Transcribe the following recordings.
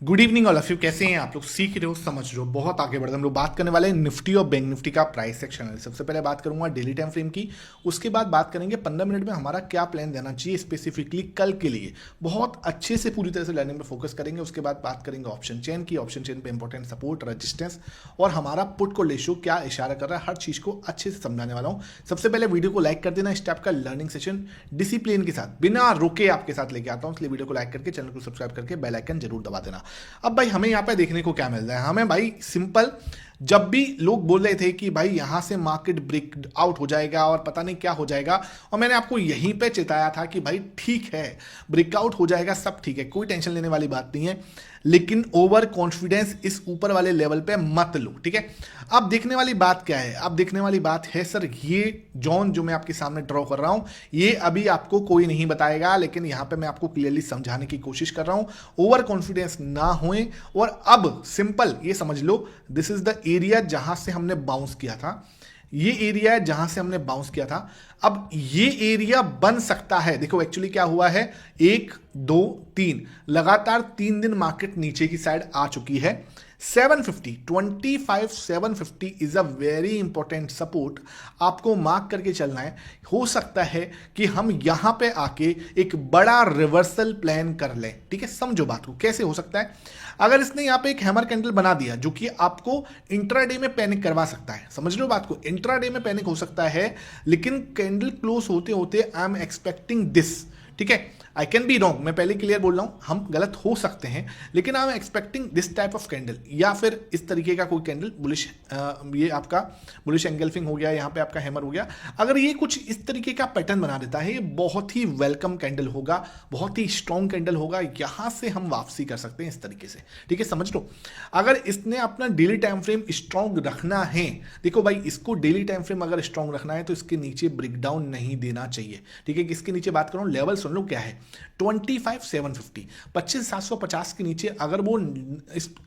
Good evening all of you. कैसे हैं आप लोग? सीख रहे हो, समझ रहे हो, बहुत आगे बढ़ रहे हैं। हम लोग बात करने वाले हैं निफ्टी और बैंक निफ्टी का प्राइस एक्शन। सबसे पहले बात करूंगा डेली टाइम फ्रेम की, उसके बाद बात करेंगे 15 मिनट में हमारा क्या प्लान देना चाहिए स्पेसिफिकली कल के लिए। बहुत अच्छे से पूरी तरह से लर्निंग में फोकस करेंगे। उसके बाद बात करेंगे ऑप्शन चेन की, ऑप्शन चेन पे इंपॉर्टेंट सपोर्ट, रेजिस्टेंस और हमारा पुट को रेशियो क्या इशारा कर रहा है, हर चीज को अच्छे से समझाने वाला हूं। सबसे पहले वीडियो को लाइक कर देना। इस टाइप का लर्निंग सेशन डिसिप्लिन के साथ बिना रुके आपके साथ लेके आता हूं, इसलिए वीडियो को लाइक करके चैनल को सब्सक्राइब करके बेल आइकन जरूर दबा देना। अब भाई हमें यहाँ पे देखने को क्या मिल रहा है? हमें भाई सिंपल, जब भी लोग बोल रहे थे कि भाई यहां से मार्केट ब्रेक आउट हो जाएगा और पता नहीं क्या हो जाएगा, और मैंने आपको यहीं पे चेताया था कि भाई ठीक है, ब्रेकआउट हो जाएगा, सब ठीक है, कोई टेंशन लेने वाली बात नहीं है, लेकिन ओवर कॉन्फिडेंस इस ऊपर वाले लेवल पे मत लो। ठीक है, अब देखने वाली बात क्या है? अब देखने वाली बात है सर, ये जोन जो मैं आपके सामने ड्रॉ कर रहा हूं, ये अभी आपको कोई नहीं बताएगा, लेकिन यहां पे मैं आपको क्लियरली समझाने की कोशिश कर रहा हूं। ओवर कॉन्फिडेंस ना होए, और अब सिंपल ये समझ लो, दिस इज द एरिया जहां से हमने बाउंस किया था, ये एरिया है जहां से हमने बाउंस किया था। अब ये एरिया बन सकता है। देखो एक्चुअली क्या हुआ है, 1 2 3 लगातार 3 दिन मार्केट नीचे की साइड आ चुकी है। 750 25 750 is a very important support, आपको मार्क करके चलना है। हो सकता है कि हम यहां पे आके एक बड़ा रिवर्सल प्लान कर लें। ठीक है, समझो बात को, कैसे हो सकता है? अगर इसने यहां पे एक हैमर कैंडल बना दिया जो कि आपको इंट्राडे में पैनिक करवा सकता है, समझ लो बात को, इंट्राडे में पैनिक हो सकता है, लेकिन कैंडल क्लोज होते होते आई एम एक्सपेक्टिंग दिस। ठीक है, आई कैन बी रॉन्ग, मैं पहले क्लियर बोल रहा हूं, हम गलत हो सकते हैं, लेकिन I am expecting this type of candle, या फिर इस तरीके का कोई कैंडल बुलिश, ये आपका बुलिश एंगल्फिंग हो गया, यहां पे आपका हैमर हो गया। अगर ये कुछ इस तरीके का पैटर्न बना देता है, ये बहुत ही वेलकम कैंडल होगा, बहुत ही स्ट्रॉन्ग कैंडल होगा, यहां से हम वापसी कर सकते हैं इस तरीके से। ठीक है, समझ लो। अगर इसने अपना डेली टाइम फ्रेम स्ट्रॉन्ग रखना है, देखो भाई, इसको डेली टाइम फ्रेम अगर स्ट्रॉन्ग रखना है तो इसके नीचे ब्रेकडाउन नहीं देना चाहिए। ठीक है, किसके नीचे बात कर रहा हूं, लेवल सुन लो क्या है, 25,750 25,750 के नीचे अगर वो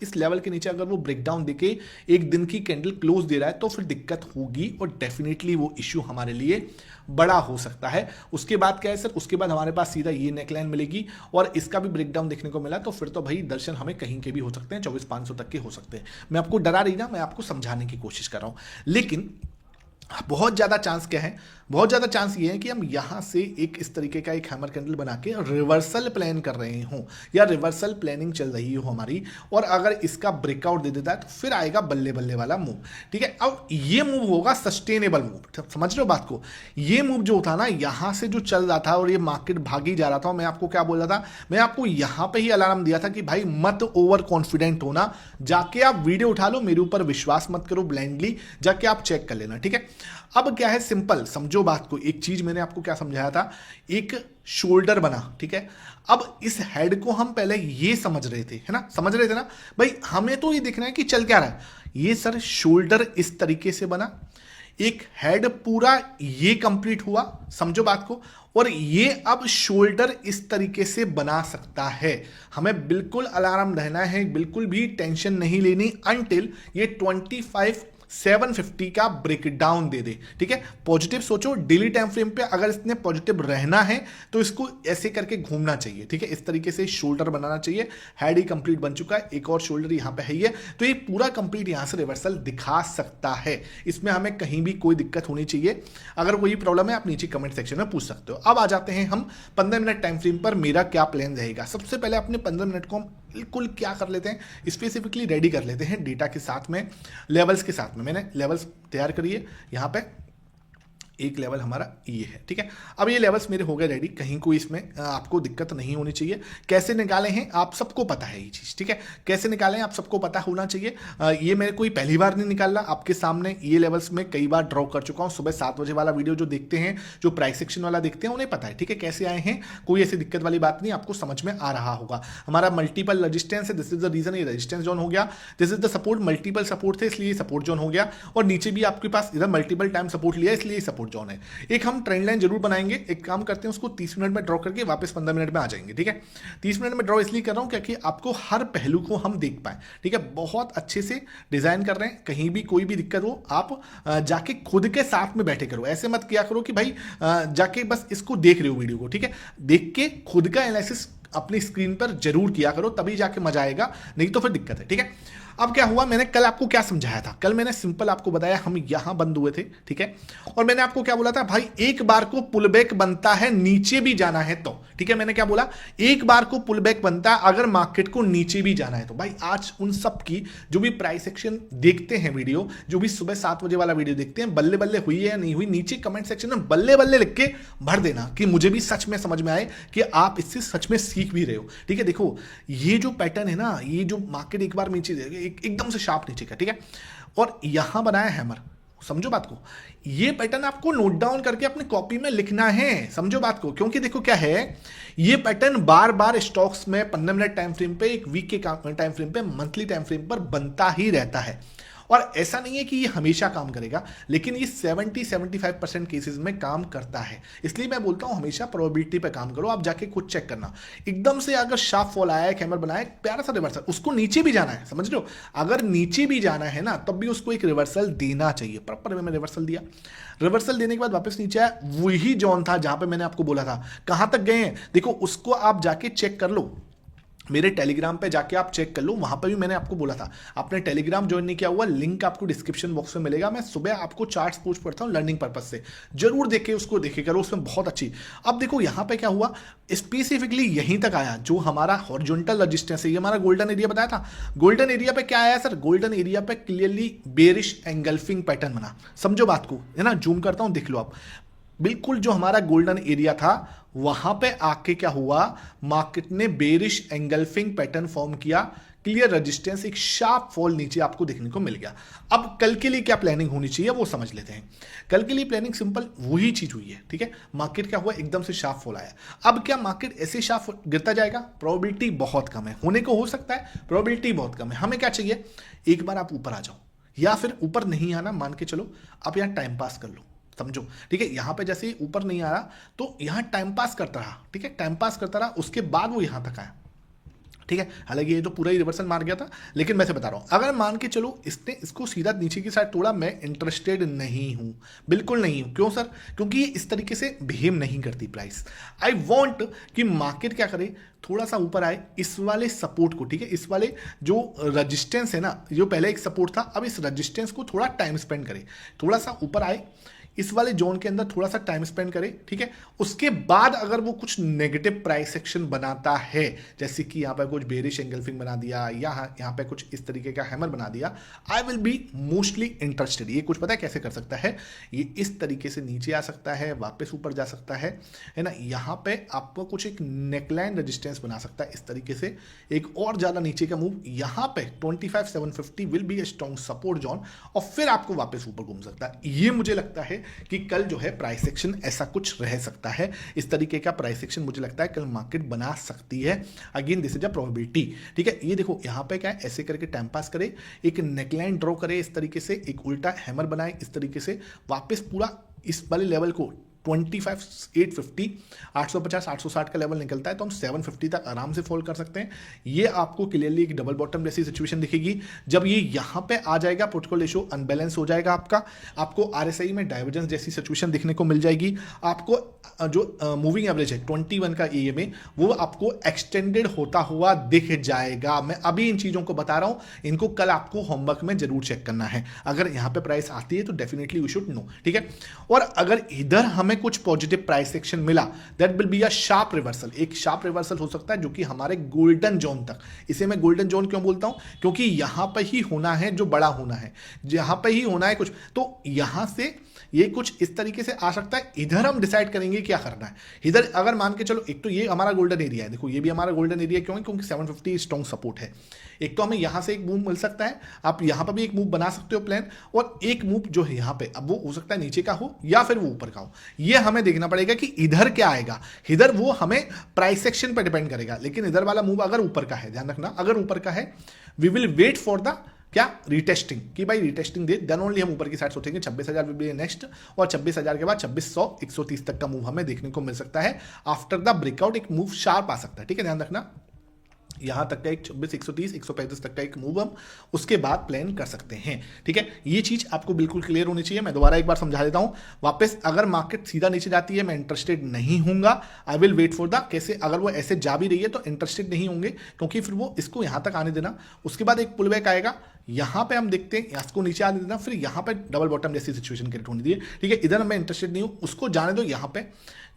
इस लेवल के नीचे अगर वो ब्रेकडाउन देके एक दिन की कैंडल क्लोज दे रहा है, तो फिर दिक्कत होगी और डेफिनेटली वो इश्यू हमारे लिए बड़ा हो सकता है। उसके बाद क्या है सर, उसके बाद हमारे पास सीधा ये नेकलाइन मिलेगी और इसका भी ब्रेकडाउन देखने को मिला, तो फिर तो भाई दर्शन हमें कहीं के भी हो सकते हैं, 24,500 तक के हो सकते हैं। मैं आपको डरा रही ना, मैं आपको समझाने की कोशिश कर रहा हूं। लेकिन बहुत ज्यादा चांस क्या है, बहुत ज्यादा चांस ये है कि हम यहां से एक इस तरीके का एक हैमर कैंडल बना के रिवर्सल प्लान कर रहे हो, या रिवर्सल प्लानिंग चल रही हो हमारी, और अगर इसका ब्रेकआउट दे देता है तो फिर आएगा बल्ले बल्ले वाला मूव। ठीक है, अब ये मूव होगा सस्टेनेबल मूव, समझ रहे हो बात को? ये मूव जो था ना, यहां से जो चल रहा था और ये मार्केट भागी जा रहा था, मैं आपको क्या बोल रहा था, मैं आपको यहां पे ही अलार्म दिया था कि भाई मत ओवर कॉन्फिडेंट होना, जाके आप वीडियो उठा लो, मेरे ऊपर विश्वास मत करो ब्लाइंडली, जाके आप चेक कर लेना। ठीक है, अब क्या है, सिंपल समझो बात को। एक चीज मैंने आपको क्या समझाया था, एक शोल्डर बना। ठीक है, अब इस हेड को हम पहले ये समझ रहे थे, है ना, समझ रहे थे ना भाई, हमें तो ये देखना है कि चल क्या रहा है। ये सर शोल्डर इस तरीके से बना, एक हेड पूरा ये कंप्लीट हुआ, समझो बात को, और ये अब शोल्डर इस तरीके से बना सकता है। हमें बिल्कुल अलार्म रहना है, बिल्कुल भी टेंशन नहीं लेनी अनटिल ये 25,750 का ब्रेकडाउन दे दे। ठीक है, पॉजिटिव सोचो, डेली टाइम फ्रेम पे अगर इसने पॉजिटिव रहना है तो इसको ऐसे करके घूमना चाहिए। ठीक है, इस तरीके से शोल्डर बनाना चाहिए। हेड ही कंप्लीट बन चुका है, एक और शोल्डर यहां पे है ही है, तो ये पूरा कंप्लीट यहां से रिवर्सल दिखा सकता है। इसमें हमें कहीं भी कोई दिक्कत होनी चाहिए। अगर कोई प्रॉब्लम है आप नीचे कमेंट सेक्शन में पूछ सकते हो। अब आ जाते हैं हम 15 मिनट टाइम फ्रेम पर, मेरा क्या प्लान रहेगा। सबसे पहले अपने 15 मिनट को हम बिल्कुल क्या कर लेते हैं, स्पेसिफिकली रेडी कर लेते हैं डेटा के साथ में, लेवल्स के साथ में। मैंने लेवल्स तैयार करिए, यहां पे एक लेवल हमारा ये है। ठीक है, अब ये लेवल्स मेरे हो गए रेडी, कहीं कोई इसमें आपको दिक्कत नहीं होनी चाहिए। कैसे निकाले हैं आप सबको पता है ये चीज। ठीक है, कैसे निकाले हैं आप सबको पता होना चाहिए। ये मेरे कोई पहली बार नहीं निकाल रहा, आपके सामने ये लेवल्स में कई बार ड्रॉ कर चुका हूं। सुबह 7 बजे वाला वीडियो जो देखते हैं, जो प्राइस सेक्शन वाला देखते हैं, उन्हें पता है। ठीक है, कैसे आए हैं, कोई ऐसी दिक्कत वाली बात नहीं, आपको समझ में आ रहा होगा। हमारा मल्टीपल रजिस्टेंस है, दिस इज द रीजन ये रजिस्टेंस जोन हो गया। This is the support, multiple support थे इसलिए सपोर्ट जोन हो गया, और नीचे भी आपके पास इधर मल्टीपल टाइम सपोर्ट लिया इसलिए सपोर्ट जोन है। एक हम ट्रेंड लाइन जरूर बनाएंगे, एक काम करते हैं उसको 30 मिनट में ड्रॉ करके वापस 15 मिनट में आ जाएंगे। ठीक है, 30 मिनट में ड्रॉ इसलिए कर रहा हूं क्योंकि आपको हर पहलू को हम देख पाए। ठीक है, बहुत अच्छे से डिजाइन कर रहे हैं, कहीं भी कोई भी दिक्कत हो आप जाके खुद के साथ में बैठे करो। ऐसे मत किया करो कि भाई जाके बस इसको देख रहे हो वीडियो को। ठीक है, देख के खुद का एनालिसिस अपनी स्क्रीन पर जरूर किया करो, तभी जाके मजा आएगा, नहीं तो फिर दिक्कत है। ठीक है, अब क्या हुआ, मैंने कल आपको क्या समझाया था, कल मैंने सिंपल आपको बताया हम यहां बंद हुए थे। ठीक है, और मैंने आपको क्या बोला था, भाई एक बार को पुल बैक बनता है नीचे भी जाना है तो। ठीक है, मैंने क्या बोला, एक बार को पुल बैक बनता है अगर मार्केट को नीचे भी जाना है तो। भाई आज उन सब की जो भी प्राइस एक्शन देखते हैं वीडियो, जो भी सुबह 7 बजे वाला वीडियो देखते हैं, बल्ले बल्ले हुई है या नहीं हुई, नीचे कमेंट सेक्शन में बल्ले बल्ले लिख के भर देना कि मुझे भी सच में समझ में आए कि आप इससे सच में सीख भी रहे हो। ठीक है, देखो ये जो पैटर्न है ना, ये जो मार्केट एक बार नीचे एकदम से शार्प नीचे का, ठीक है, और यहां बनाया हैमर, समझो बात को, ये पैटर्न आपको नोट डाउन करके अपनी कॉपी में लिखना है, समझो बात को, क्योंकि देखो क्या है, ये पैटर्न बार बार स्टॉक्स में 15 मिनट टाइम फ्रेम पे, एक वीक के टाइम फ्रेम पे, मंथली टाइम फ्रेम पर बनता ही रहता है। और ऐसा नहीं है कि ये हमेशा काम करेगा, लेकिन ये 70-75% केसेस में काम करता है। इसलिए मैं बोलता हूं हमेशा प्रोबेबिलिटी पे काम करो, आप जाके खुद चेक करना। एकदम से अगर शार्प फॉल आया है, कैमर बनाया, प्यारा सा रिवर्सल, उसको नीचे भी जाना है, समझ रहे हो, अगर नीचे भी जाना है ना तब भी उसको एक रिवर्सल देना चाहिए। प्रॉपर वे में रिवर्सल दिया, रिवर्सल देने के बाद वापस नीचे आया, वही जोन था जहां पे मैंने आपको बोला था। कहां तक गए हैं देखो, उसको आप जाके चेक कर लो, मेरे टेलीग्राम पे जाके आप चेक कर लो, वहां पर भी मैंने आपको बोला था। आपने टेलीग्राम ज्वाइन नहीं किया हुआ, लिंक आपको डिस्क्रिप्शन बॉक्स में मिलेगा। मैं सुबह आपको चार्ट्स पूछ पढ़ता हूं लर्निंग पर्पज से, जरूर देखे उसको, देखे करो, उसमें बहुत अच्छी। अब देखो यहां पे क्या हुआ, स्पेसिफिकली यहीं तक आया जो हमारा हॉरिजॉन्टल रेजिस्टेंस है, ये हमारा गोल्डन एरिया बताया था। गोल्डन एरिया पे क्या आया सर, गोल्डन एरिया पे क्लियरली बेरिश एंगल्फिंग पैटर्न बना, समझो बात को, है ना, जूम करता हूं, देख लो आप, बिल्कुल जो हमारा गोल्डन एरिया था वहां पे आके क्या हुआ, मार्केट ने बेरिश एंगल्फिंग पैटर्न फॉर्म किया, क्लियर रेजिस्टेंस, एक शार्प फॉल नीचे आपको देखने को मिल गया। अब कल के लिए क्या प्लानिंग होनी चाहिए वो समझ लेते हैं। कल के लिए प्लानिंग सिंपल वही चीज हुई है। ठीक है, मार्केट क्या हुआ, एकदम से शार्प फॉल आया। अब क्या मार्केट ऐसे शार्प गिरता जाएगा, प्रोबेबिलिटी बहुत कम है, होने को हो सकता है, प्रोबेबिलिटी बहुत कम है। हमें क्या चाहिए, एक बार आप ऊपर आ जाओ, या फिर ऊपर नहीं आना, मान के चलो आप यहां टाइम पास कर लो, समझो। ठीक है, यहां पे जैसे ऊपर नहीं आ रहा तो यहां टाइम पास करता रहा, ठीक है, टाइम पास करता रहा, उसके बाद वो यहां तक आया। ठीक है, हालांकि ये तो पूरा ही रिवर्सल मार गया था, लेकिन मैं से बता रहा हूं, अगर मान के चलो इसने इसको सीधा नीचे की साइड तोड़ा, मैं इंटरेस्टेड नहीं हूं, बिल्कुल नहीं हूं। क्यों सर, क्योंकि ये इस तरीके से बिहेव नहीं करती प्राइस। आई वॉन्ट कि मार्केट क्या करे, थोड़ा सा ऊपर आए, इस वाले सपोर्ट को, ठीक है, इस वाले जो रजिस्टेंस है ना, जो पहले एक सपोर्ट था, अब इस रजिस्टेंस को थोड़ा टाइम स्पेंड करे, थोड़ा सा ऊपर आए, इस वाले जोन के अंदर थोड़ा सा टाइम स्पेंड करे। ठीक है, उसके बाद अगर वो कुछ नेगेटिव प्राइस एक्शन बनाता है, जैसे कि यहां पर कुछ बेरिश एंगल्फिंग बना दिया, या यहां पे कुछ इस तरीके का हैमर बना दिया, I will be mostly interested. ये कुछ पता है कैसे कर सकता है, ये इस तरीके से नीचे आ सकता है, वापस ऊपर जा सकता है ना, यहां पे आपको कुछ एक नेकलाइन रेजिस्टेंस बना सकता है इस तरीके से, एक और ज्यादा नीचे का मूव, यहां पे 25,750 will be a strong support zone, और फिर आपको वापस ऊपर घूम सकता है। ये मुझे लगता है कि कल जो है प्राइस एक्शन ऐसा कुछ रह सकता है, इस तरीके का प्राइस एक्शन मुझे लगता है कल मार्केट बना सकती है। Again this is a probability. ठीक है, ये देखो यहां पे क्या है, ऐसे करके टाइम पास करे, एक नेकलाइन ड्रॉ करे इस तरीके से, एक उल्टा हैमर बनाए इस तरीके से, वापस पूरा इस वाले लेवल को 25,850, 850, 860 का लेवल निकलता है तो हम 750 तक आराम से फॉल कर सकते हैं। ये आपको क्लियरली एक डबल बॉटम जैसी सिचुएशन दिखेगी। जब ये यहां पे आ जाएगा, पोर्टफोलियो रेशियो अनबैलेंस हो जाएगा आपका, आपको आरएसआई में डाइवर्जेंस जैसी सिचुएशन दिखने को मिल जाएगी। आपको जो मूविंग एवरेज है 21 का ईएमए, वो आपको एक्सटेंडेड होता हुआ दिख जाएगा। मैं अभी इन चीजों को बता रहा हूं, इनको कल आपको होमवर्क में जरूर चेक करना है। अगर यहां पे प्राइस आती है तो डेफिनेटली वी शुड नो। ठीक है, और अगर इधर हमें कुछ पॉजिटिव प्राइस एक्शन मिला, that will be a sharp reversal. एक शार्प रिवर्सल हो सकता है जो कि हमारे गोल्डन जोन तक, इसे मैं गोल्डन जोन क्यों बोलता हूं, क्योंकि यहां पर ही होना है जो बड़ा होना है, यहां पर ही होना है कुछ, तो यहां से ये कुछ इस तरीके से आ सकता है। इधर हम डिसाइड करेंगे क्या करना है। इधर अगर मान के चलो, एक तो ये हमारा गोल्डन एरिया है, देखो ये भी हमारा गोल्डन एरिया क्यों है, क्योंकि 750 स्ट्रॉन्ग सपोर्ट है। एक तो हमें यहां से एक मूव मिल सकता है, आप यहां पर भी एक मूव बना सकते हो प्लान, और एक मूव जो है यहां पे, अब वो हो सकता है नीचे का हो या फिर वो ऊपर का हो। ये हमें देखना पड़ेगा कि इधर क्या आएगा। इधर वो हमें प्राइस सेक्शन पर डिपेंड करेगा, लेकिन इधर वाला मूव अगर ऊपर का है, ध्यान रखना, अगर ऊपर का है, we will wait for the क्या रीटेस्टिंग, कि भाई रीटेस्टिंग दे, देन ओनली हम ऊपर की साइड सोचेंगे। 26,000 विल बी नेक्स्ट, और 26,000 के बाद 2600, 130 तक का मूव हमें देखने को मिल सकता है। आफ्टर द ब्रेकआउट एक मूव शार्प आ सकता है। ठीक है, ध्यान रखना, यहाँ तक का एक 26 130 135 तक का एक मूव हम उसके बाद प्लान कर सकते हैं। ठीक है, ये चीज आपको बिल्कुल क्लियर होनी चाहिए। मैं दोबारा एक बार समझा देता हूं वापस, अगर मार्केट सीधा नीचे जाती है मैं इंटरेस्टेड नहीं हूंगा, I will wait for the, कैसे अगर वो ऐसे जा भी रही है तो इंटरेस्टेड नहीं होंगे, क्योंकि फिर वो इसको यहां तक आने देना, उसके बाद एक पुल बैक आएगा, यहां पे हम देखते हैं इसको नीचे आने देना, फिर यहां पे डबल बॉटम जैसी सिचुएशन क्रिएट होने दी है। ठीक है, इधर मैं इंटरेस्टेड नहीं हूं, उसको जाने दो, यहां पे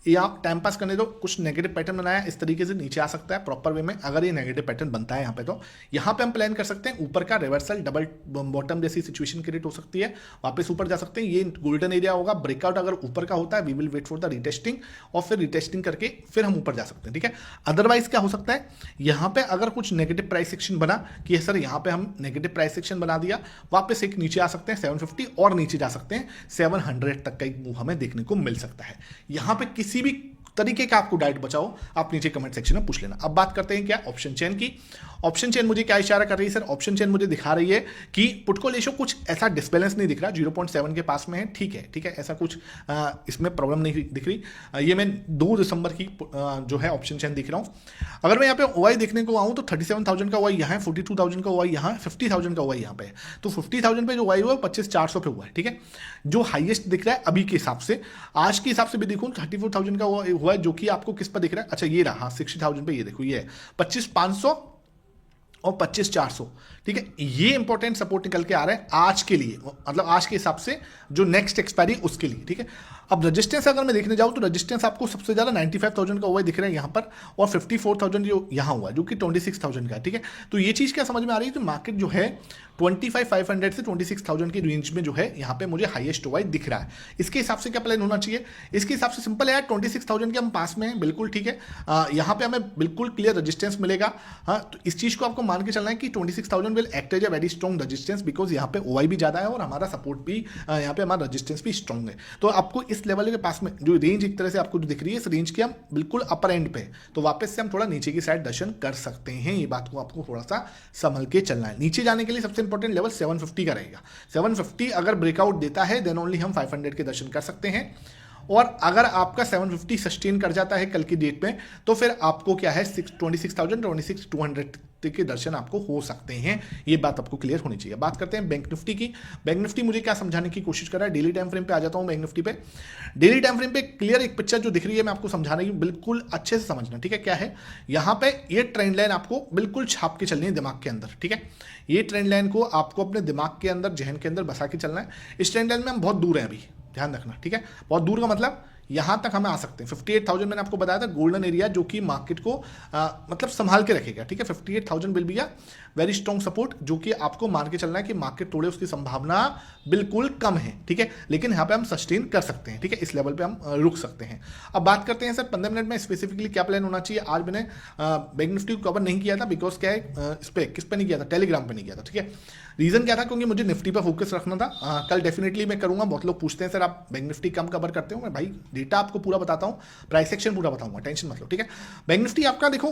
या टाइम पास करने दो, कुछ नेगेटिव पैटर्न बनाया इस तरीके से नीचे आ सकता है प्रॉपर वे में, अगर ये नेगेटिव पैटर्न बनता है यहाँ पे तो यहाँ पे हम प्लान कर सकते हैं ऊपर का रिवर्सल डबल बॉटम जैसी सिचुएशन क्रिएट हो सकती है, वापस ऊपर जा सकते हैं, ये गोल्डन एरिया होगा, ब्रेकआउट अगर ऊपर का होता है we will wait for the retesting, और फिर रिटेस्टिंग करके फिर हम ऊपर जा सकते हैं। ठीक है, अदरवाइज क्या हो सकता है, यहाँ पे अगर कुछ नेगेटिव प्राइस एक्शन बना कि सर यहाँ पे हम नेगेटिव प्राइस एक्शन बना दिया, वापस एक नीचे आ सकते हैं 750 और नीचे जा सकते हैं 700 तक का एक मूव हमें देखने को मिल सकता है। यहाँ पे किसी भी तरीके का आपको डाउट बचाओ आप नीचे कमेंट सेक्शन में पूछ लेना। अब बात करते हैं क्या ऑप्शन चेन की। ऑप्शन चेन मुझे क्या इशारा कर रही है सर, ऑप्शन चेन मुझे दिखा रही है कि पुट कॉल रेशियो कुछ ऐसा डिसबैलेंस नहीं दिख रहा, 0.7 के पास में है। ठीक है, ऐसा कुछ इसमें प्रॉब्लम नहीं दिख रही। ये मैं 2 दिसंबर की जो है ऑप्शन चेन दिख रहा हूँ। अगर मैं यहाँ पे ओवाई देखने को आऊँ तो 37,000 का ओवाई यहाँ है, 42,000 का ओवाई यहाँ है, 50,000 का ओवाई यहाँ पे है। तो 50,000 पे जो ओवाई हुआ है 25,400 पे हुआ है। ठीक है, जो हाईएस्ट दिख रहा है अभी के हिसाब से, आज के हिसाब से भी देखूँ 34,000 का हुआ है, जो कि आपको किस पर दिख रहा है, अच्छा ये रहा 60,000 पे, ये देखो ये है 25,500 और 25,400। ठीक है, ये इंपॉर्टेंट सपोर्ट निकल के आ रहा है आज के लिए, मतलब आज के हिसाब से जो नेक्स्ट एक्सपायरी उसके लिए। ठीक है, अब रेजिस्टेंस अगर मैं देखने जाऊं तो रेजिस्टेंस आपको सबसे ज्यादा 95,000 का हुआ दिख रहा है यहाँ पर, और 54,000 जो यहाँ हुआ जो कि 26,000 का है। ठीक है, तो ये चीज क्या समझ में आ रही है, तो मार्केट जो है 25,500 से 26,000 की रेंज में जो है यहाँ पे मुझे हाईएस्ट ओवाई दिख रहा है। इसके हिसाब से क्या प्लान होना चाहिए, इसके हिसाब से सिंपल है यार, 26,000 के हम पास में हैं बिल्कुल। ठीक है, यहाँ पे हमें बिल्कुल क्लियर रेजिस्टेंस मिलेगा। हाँ, तो इस चीज को आपको मान के चलना है कि 26,000 will act as a very strong resistance, because यहाँ पे ओवाई भी ज्यादा है और हमारा सपोर्ट भी यहाँ पे हमारा रेजिस्टेंस भी स्ट्रॉन्ग है। तो आपको इस लेवल के पास में जो रेंज एक तरह से आपको जो दिख रही है, इस रेंज की हम बिल्कुल अपर एंड पे, तो वापस से हम थोड़ा नीचे की साइड दर्शन कर सकते हैं। ये बात को आपको थोड़ा सा संभल के चलना है। नीचे जाने के लिए सबसे इंपॉर्टेंट लेवल 750 का रहेगा। 750 अगर ब्रेकआउट देता है देन ओनली हम 500 के दर्शन कर सकते हैं, और अगर आपका 750 सस्टेन कर जाता है कल की डेट में, तो फिर आपको क्या है 26,000 26,200 के दर्शन आपको हो सकते हैं। ये बात आपको क्लियर होनी चाहिए। बात करते हैं बैंक निफ्टी की। बैंक निफ्टी मुझे क्या समझाने की कोशिश कर रहा है, डेली टाइम फ्रेम पे आ जाता हूं। बैंक निफ्टी पे डेली टाइम फ्रेम पे क्लियर एक पिक्चर जो दिख रही है मैं आपको समझाने की, बिल्कुल अच्छे से समझना। ठीक है, क्या है यहां पे ये ट्रेंड लाइन आपको बिल्कुल छाप के चलनी है दिमाग के अंदर। ठीक है, ये ट्रेंड लाइन को आपको अपने दिमाग के अंदर, जहन के अंदर बसा के चलना है। इस ट्रेंड लाइन में हम बहुत दूर हैं अभी, ध्यान रखना। ठीक है, बहुत दूर का मतलब यहां तक हमें आ सकते हैं 58,000 मैंने आपको बताया था गोल्डन एरिया, जो कि मार्केट को मतलब संभाल के रखेगा। ठीक है, 58,000 will be a very strong support, जो कि आपको मान के चलना है कि मार्केट तोड़े उसकी संभावना बिल्कुल कम है। ठीक है, लेकिन यहाँ पे हम सस्टेन कर सकते हैं। ठीक है, इस लेवल पे हम रुक सकते हैं। अब बात करते हैं सर 15 मिनट में स्पेसिफिकली क्या प्लान होना चाहिए। आज मैंने बैंक निफ्टी को कवर नहीं किया था, बिकॉज क्या है इस पे किस पे नहीं किया था, टेलीग्राम पे नहीं किया था। ठीक है, रीजन क्या था, क्योंकि मुझे निफ्टी पर फोकस रखना था। कल डेफिनेटली मैं करूंगा। बहुत लोग पूछते हैं सर आप बैंक निफ्टी कम कवर करते हो, मैं भाई डेटा आपको पूरा बताता हूँ, प्राइस एक्शन पूरा बताऊंगा, टेंशन मत लो। ठीक है, बैंक निफ्टी आपका देखो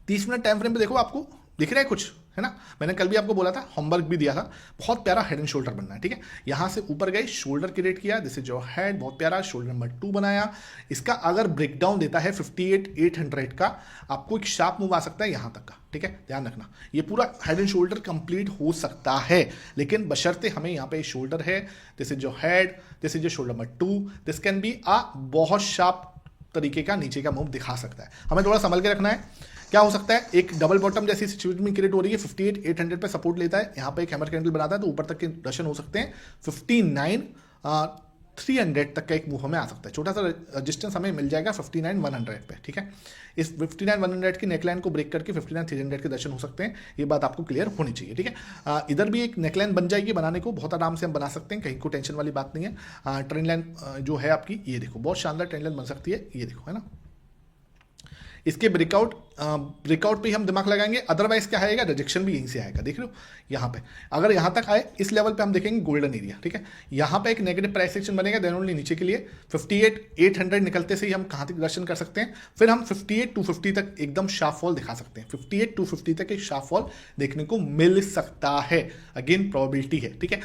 30 मिनट टाइम फ्रेम पे देखो, आपको दिख रहा है कुछ, है ना। मैंने कल भी आपको बोला था, होमवर्क भी दिया था, बहुत प्यारा हेड एंड शोल्डर बनना है। ठीक है, यहां से ऊपर गए, शोल्डर क्रिएट किया, दिस इज योर हेड, बहुत प्यारा शोल्डर नंबर 2 बनाया। इसका अगर ब्रेकडाउन देता है 58,800 का, आपको एक शार्प मूव आ सकता है यहां तक का। ठीक है, ध्यान रखना, ये पूरा हेड एंड शोल्डर कंप्लीट हो सकता है, लेकिन बशर्ते हमें यहाँ पे शोल्डर है, this is your head, this is your shoulder number 2, this can be a बहुत शार्प तरीके का नीचे का मूव दिखा सकता है। हमें थोड़ा संभल के रखना है। क्या हो सकता है, एक डबल बॉटम जैसी सिचुएशन में क्रिएट हो रही है, 58,800 पे सपोर्ट लेता है, यहाँ पे एक हैमर कैंडल बनाता है, तो ऊपर तक के दर्शन हो सकते हैं। 59,300 तक का एक मूव हमें आ सकता है, छोटा सा रेजिस्टेंस हमें मिल जाएगा 59,100 पे। ठीक है, इस 59,100 की नेकलाइन को ब्रेक करके 59,300 के दर्शन हो सकते हैं। ये बात आपको क्लियर होनी चाहिए। ठीक है, इधर भी एक नेकलाइन बन जाएगी, बनाने को बहुत आराम से हम बना सकते हैं, कहीं को टेंशन वाली बात नहीं है। ट्रेंड लाइन जो है आपकी, ये देखो बहुत शानदार ट्रेंड लाइन बन सकती है, ये देखो, है ना। इसके ब्रेकआउट पे ही हम दिमाग लगाएंगे, अदरवाइज क्या आएगा, रिजेक्शन भी यहीं से आएगा। देख लो यहाँ पे, अगर यहाँ तक आए इस लेवल पे हम देखेंगे गोल्डन एरिया। ठीक है, यहाँ पे एक नेगेटिव प्राइस एक्शन बनेगा, देन ओनली नीचे के लिए 58,800 निकलते से ही हम कहाँ तक दर्शन कर सकते हैं, फिर हम 58,250 तक एकदम शार्प फॉल दिखा सकते हैं। 58,250 तक एक शार्प फॉल देखने को मिल सकता है, अगेन प्रोबेबिलिटी है। ठीक है,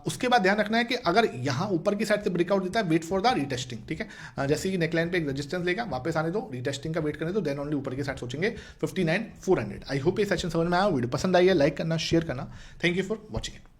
उसके बाद ध्यान रखना है कि अगर यहाँ ऊपर की साइड से ब्रेकआउट देता है, वेट फॉर द रिटेस्टिंग। ठीक है, जैसे कि नेकलाइन पे एक रेजिस्टेंस लेगा, वापस आने दो, रिटेस्टिंग का वेट करने तो देन ओनली ऊपर के साथ सोचेंगे 59,400। आई होप ये सेशन समझ में आया, वीडियो पसंद आई है, लाइक करना, शेयर करना। Thank you for watching it.